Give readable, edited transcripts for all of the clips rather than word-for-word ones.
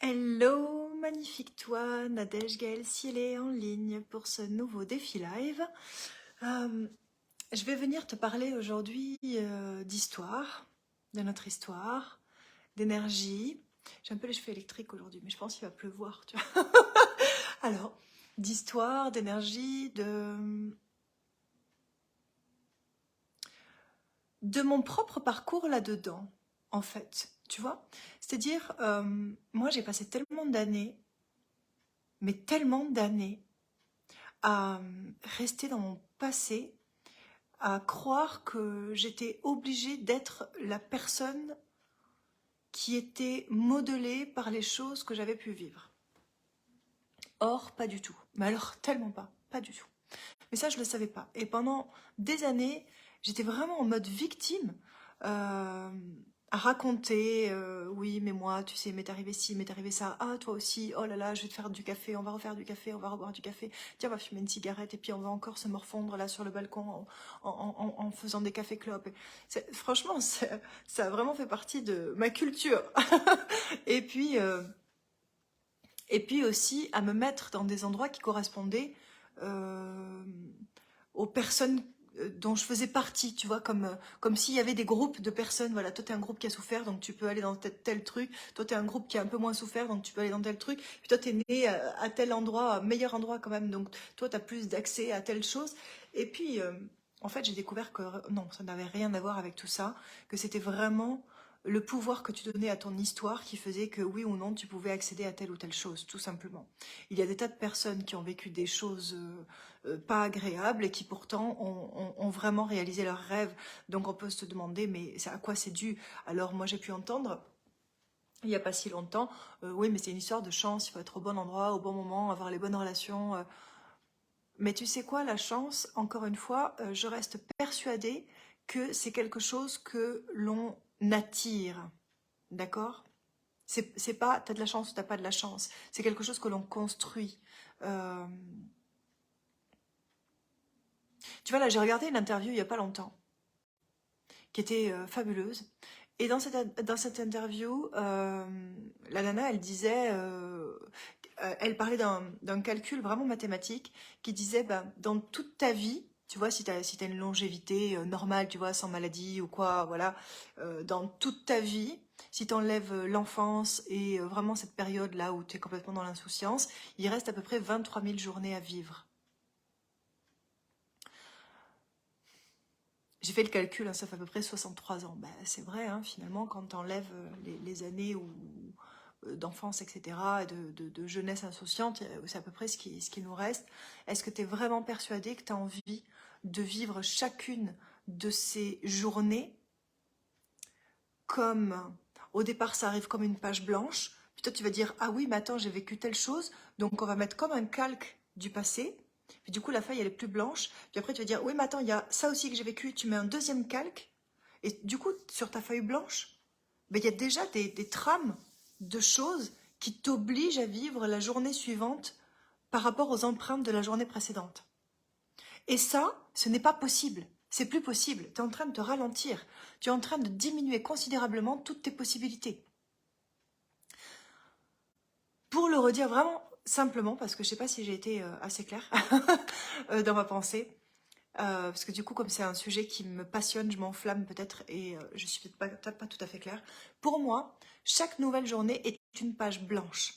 Hello, magnifique toi, Nadège Gaël Cielé en ligne pour ce nouveau défi live. Je vais venir te parler aujourd'hui d'histoire, de notre histoire, d'énergie. J'ai un peu les cheveux électriques aujourd'hui, mais je pense qu'il va pleuvoir, tu vois. Alors, d'histoire, d'énergie, de mon propre parcours là-dedans, en fait, tu vois. C'est-à-dire, moi j'ai passé tellement d'années, mais tellement d'années, à rester dans mon passé, à croire que j'étais obligée d'être la personne qui était modelée par les choses que j'avais pu vivre. Or, pas du tout. Mais alors, tellement pas. Pas du tout. Mais ça, je ne le savais pas. Et pendant des années, j'étais vraiment en mode victime, euh, à raconter, oui, mais moi, tu sais, m'est arrivé ci, m'est arrivé ça, ah, toi aussi, oh là là, je vais te faire du café, on va refaire du café, on va reboire du café, tiens, on va fumer une cigarette, et puis on va encore se morfondre là sur le balcon en faisant des cafés clopes. Franchement, ça a vraiment fait partie de ma culture. Et puis, euh, et puis aussi à me mettre dans des endroits qui correspondaient euh, aux personnes dont je faisais partie, tu vois, comme s'il y avait des groupes de personnes, voilà, toi t'es un groupe qui a souffert, donc tu peux aller dans tel truc, toi t'es un groupe qui a un peu moins souffert, donc tu peux aller dans tel truc, puis toi t'es né à tel endroit, meilleur endroit quand même, donc toi t'as plus d'accès à telle chose, et puis en fait j'ai découvert que non, ça n'avait rien à voir avec tout ça, que c'était vraiment le pouvoir que tu donnais à ton histoire qui faisait que oui ou non tu pouvais accéder à telle ou telle chose, tout simplement. Il y a des tas de personnes qui ont vécu des choses pas agréables et qui pourtant ont vraiment réalisé leurs rêves. Donc on peut se demander, mais à quoi c'est dû? Alors moi j'ai pu entendre, il n'y a pas si longtemps, oui mais c'est une histoire de chance, il faut être au bon endroit, au bon moment, avoir les bonnes relations. Mais tu sais quoi, la chance, encore une fois, je reste persuadée que c'est quelque chose que l'on attire. D'accord? C'est pas t'as de la chance ou t'as pas de la chance. C'est quelque chose que l'on construit. Euh, Tu vois, là, j'ai regardé une interview il y a pas longtemps, qui était fabuleuse. Et dans cette interview, la nana, elle disait, elle parlait d'un calcul vraiment mathématique qui disait, ben, dans toute ta vie, tu vois, si t'as une longévité normale, tu vois, sans maladie ou quoi, voilà, dans toute ta vie, si t'enlèves l'enfance et vraiment cette période-là où tu es complètement dans l'insouciance, il reste à peu près 23 000 journées à vivre. J'ai fait le calcul, hein, ça fait à peu près 63 ans. Ben, c'est vrai, hein, finalement, quand tu enlèves les années d'enfance, etc., et de jeunesse insouciante, c'est à peu près ce qui nous reste. Est-ce que tu es vraiment persuadé que tu as envie de vivre chacune de ces journées comme, au départ, ça arrive comme une page blanche, puis toi, tu vas dire, ah oui, mais attends, j'ai vécu telle chose, donc on va mettre comme un calque du passé, puis du coup, la feuille, elle est plus blanche, puis après, tu vas dire, oui, mais attends, il y a ça aussi que j'ai vécu, tu mets un deuxième calque, et du coup, sur ta feuille blanche, ben, il y a déjà des trames de choses qui t'obligent à vivre la journée suivante par rapport aux empreintes de la journée précédente. Et ça, ce n'est pas possible. C'est plus possible. Tu es en train de te ralentir. Tu es en train de diminuer considérablement toutes tes possibilités. Pour le redire vraiment simplement, parce que je ne sais pas si j'ai été assez claire dans ma pensée, parce que du coup, comme c'est un sujet qui me passionne, je m'enflamme peut-être et je suis peut-être pas tout à fait claire. Pour moi, chaque nouvelle journée est une page blanche.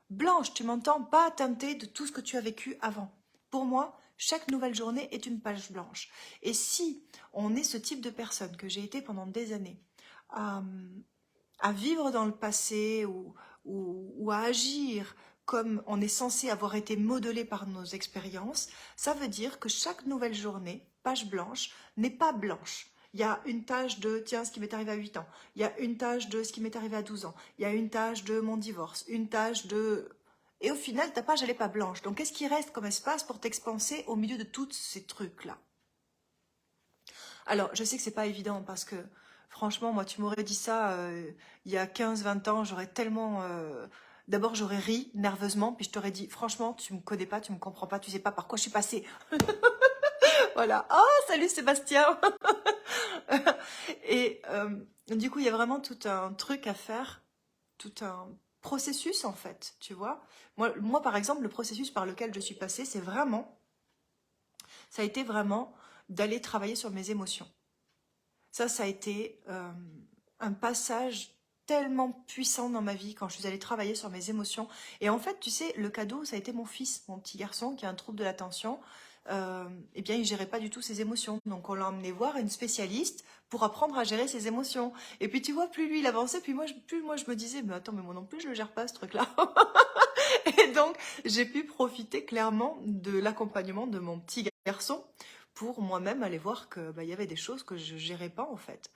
Blanche, tu m'entends, pas teintée de tout ce que tu as vécu avant. Pour moi, chaque nouvelle journée est une page blanche. Et si on est ce type de personne que j'ai été pendant des années, à, à vivre dans le passé ou à agir comme on est censé avoir été modelé par nos expériences, ça veut dire que chaque nouvelle journée, page blanche, n'est pas blanche. Il y a une tâche de, tiens, ce qui m'est arrivé à 8 ans. Il y a une tâche de ce qui m'est arrivé à 12 ans. Il y a une tâche de mon divorce. Une tâche de... Et au final, ta page, elle n'est pas blanche. Donc, qu'est-ce qui reste comme espace pour t'expanser au milieu de tous ces trucs-là? Alors, je sais que c'est pas évident parce que, franchement, moi, tu m'aurais dit ça il y a 15-20 ans, j'aurais tellement... D'abord, j'aurais ri nerveusement, puis je t'aurais dit, franchement, tu me connais pas, tu me comprends pas, tu sais pas par quoi je suis passée. Voilà. Oh, salut Sébastien. Et du coup, il y a vraiment tout un truc à faire, tout un processus, en fait, tu vois. Moi, par exemple, le processus par lequel je suis passée, ça a été vraiment d'aller travailler sur mes émotions. Ça a été un passage tellement puissant dans ma vie quand je suis allée travailler sur mes émotions. Et en fait, tu sais, le cadeau, ça a été mon fils, mon petit garçon qui a un trouble de l'attention. Eh bien, il gérait pas du tout ses émotions. Donc, on l'a emmené voir une spécialiste pour apprendre à gérer ses émotions. Et puis, tu vois, plus lui, il avançait, plus moi, je me disais, mais attends, mais moi non plus, je le gère pas, ce truc-là. Et donc, j'ai pu profiter clairement de l'accompagnement de mon petit garçon pour moi-même aller voir que il y avait des choses que je gérais pas en fait.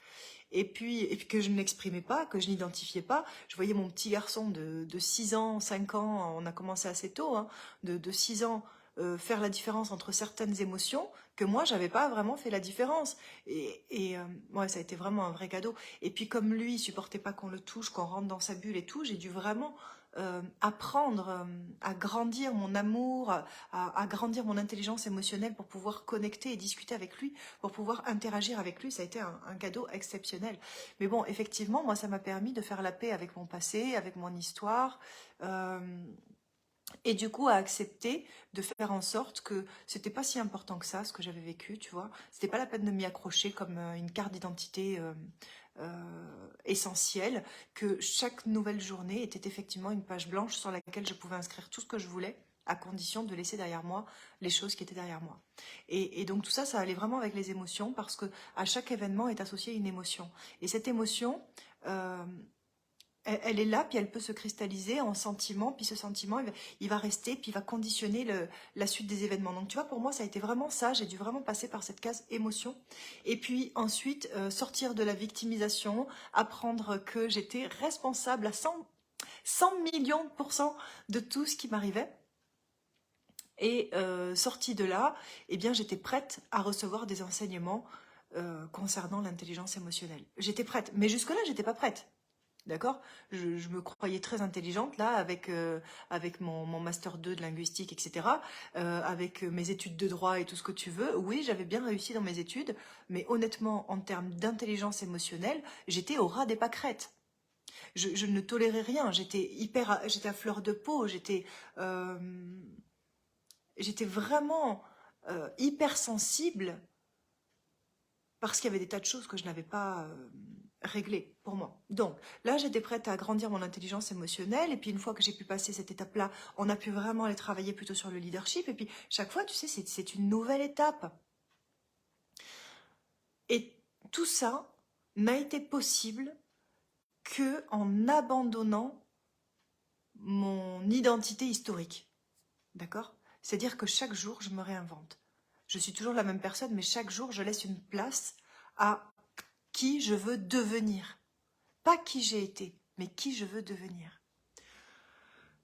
Et puis que je n'exprimais pas, que je n'identifiais pas. Je voyais mon petit garçon de 6 ans, 5 ans, on a commencé assez tôt, hein, de 6 ans, faire la différence entre certaines émotions que moi, j'avais pas vraiment fait la différence. Ouais, ça a été vraiment un vrai cadeau. Et puis comme lui, il supportait pas qu'on le touche, qu'on rentre dans sa bulle et tout, j'ai dû vraiment apprendre à grandir mon amour, à grandir mon intelligence émotionnelle pour pouvoir connecter et discuter avec lui, pour pouvoir interagir avec lui. Ça a été un cadeau exceptionnel. Mais bon, effectivement, moi, ça m'a permis de faire la paix avec mon passé, avec mon histoire. euh, et du coup, à accepter de faire en sorte que c'était pas si important que ça, ce que j'avais vécu, tu vois. C'était pas la peine de m'y accrocher comme une carte d'identité essentielle, que chaque nouvelle journée était effectivement une page blanche sur laquelle je pouvais inscrire tout ce que je voulais, à condition de laisser derrière moi les choses qui étaient derrière moi. Et donc tout ça, ça allait vraiment avec les émotions, parce que à chaque événement est associée une émotion. Et cette émotion, euh, elle est là, puis elle peut se cristalliser en sentiment, puis ce sentiment, il va rester, puis il va conditionner la suite des événements. Donc tu vois, pour moi, ça a été vraiment ça, j'ai dû vraiment passer par cette case émotion. Et puis ensuite, sortir de la victimisation, apprendre que j'étais responsable à 100 millions de pourcents de tout ce qui m'arrivait. Et sortie de là, eh bien, j'étais prête à recevoir des enseignements concernant l'intelligence émotionnelle. J'étais prête, mais jusque-là, j'étais pas prête. D'accord. Je me croyais très intelligente là avec mon master 2 de linguistique, etc. Avec mes études de droit et tout ce que tu veux. Oui, j'avais bien réussi dans mes études, mais honnêtement, en termes d'intelligence émotionnelle, j'étais au ras des pâquerettes. Je ne tolérais rien. J'étais à fleur de peau. Euh, j'étais vraiment hypersensible parce qu'il y avait des tas de choses que je n'avais pas réglées pour moi. Donc là, j'étais prête à agrandir mon intelligence émotionnelle, et puis une fois que j'ai pu passer cette étape-là, on a pu vraiment aller travailler plutôt sur le leadership, et puis chaque fois, tu sais, c'est une nouvelle étape. Et tout ça n'a été possible que en abandonnant mon identité historique. D'accord? C'est-à-dire que chaque jour, je me réinvente. Je suis toujours la même personne, mais chaque jour, je laisse une place à qui je veux devenir. Pas qui j'ai été, mais qui je veux devenir.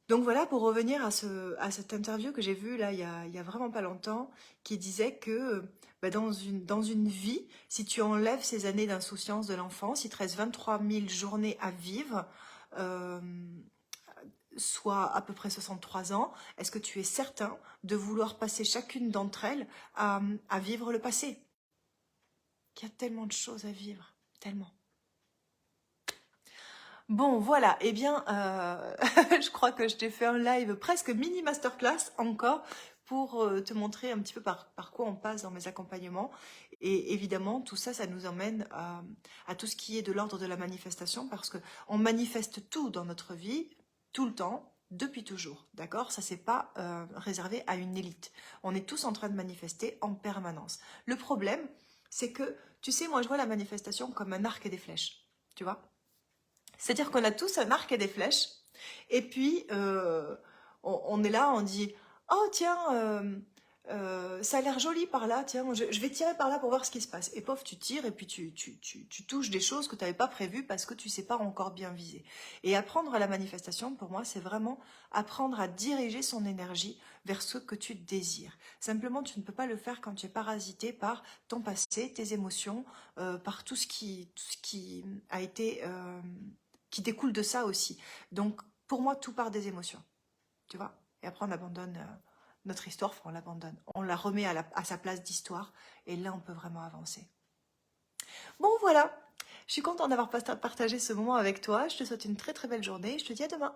Donc voilà, pour revenir à cette interview que j'ai vue là, il y a vraiment pas longtemps, qui disait que dans une vie, si tu enlèves ces années d'insouciance de l'enfance, il te reste 23 000 journées à vivre, euh, soit à peu près 63 ans. Est-ce que tu es certain de vouloir passer chacune d'entre elles à vivre le passé? Il y a tellement de choses à vivre, tellement. Bon, voilà, eh bien, je crois que je t'ai fait un live presque mini masterclass encore pour te montrer un petit peu par quoi on passe dans mes accompagnements. Et évidemment, tout ça, ça nous emmène à tout ce qui est de l'ordre de la manifestation, parce que on manifeste tout dans notre vie, tout le temps, depuis toujours, d'accord? Ça, c'est pas réservé à une élite. On est tous en train de manifester en permanence. Le problème, c'est que, tu sais, moi, je vois la manifestation comme un arc et des flèches, tu vois? C'est-à-dire qu'on a tous un arc et des flèches, et puis on est là, on dit oh tiens, ça a l'air joli par là, tiens, je vais tirer par là pour voir ce qui se passe. Et pof, tu tires, et puis tu touches des choses que tu n'avais pas prévues parce que tu ne sais pas encore bien viser. Et apprendre à la manifestation, pour moi, c'est vraiment apprendre à diriger son énergie vers ce que tu désires. Simplement, tu ne peux pas le faire quand tu es parasité par ton passé, tes émotions, par tout ce qui a été qui découle de ça aussi. Donc, pour moi, tout part des émotions, tu vois. Et après, on abandonne notre histoire, enfin, on l'abandonne. On la remet à sa place d'histoire, et là, on peut vraiment avancer. Bon, voilà. Je suis contente d'avoir partagé ce moment avec toi. Je te souhaite une très très belle journée. Je te dis à demain.